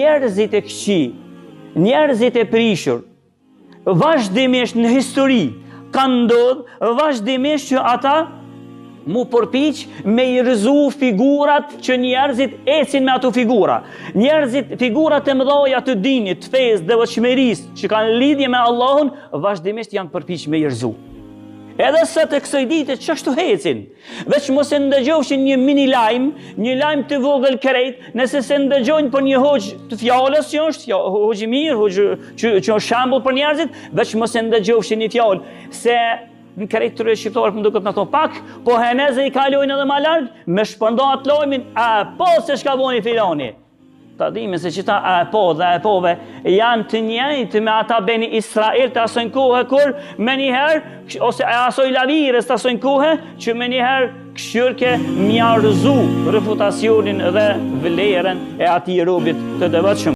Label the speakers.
Speaker 1: njerëzit e këqi, njerëzit e prishur, vazhdimisht në histori, ka ndodhë vazhdimisht që ata mu përpiq me i rëzu figurat që njerëzit ecin me ato figura. Njerëzit, figurat e mëdhoja të dinit, të fesë, devotshmërisë, që kanë lidhje me Allahun, vazhdimisht janë përpiq me i rëzu. Edhe sot e kësaj dite çështu ecin. Veç mos e ndëgjofshin një mini lajm, një lajm të vogël krejt, nëse se ndëgjojnë për një hoxh të fjalës që është hoxh i mirë, hoxh që është shembull për njerëzit, veç mos e ndëgjofshin një fjalë se në krejt të rrë shqiptarë për më duket në to pak, po heneze i kalojnë edhe ma largë, me shpëndat lojmin, po se shka boni filoni. Ta dime se që ta po dhe pove janë të njëjtë me ata beni Israel të asojnë kohë kur me njëherë, ose asoj lavires të asojnë kohë, që me njëherë këshyrke mjarëzu refutacionin dhe vlerën e ati robit të devotshëm.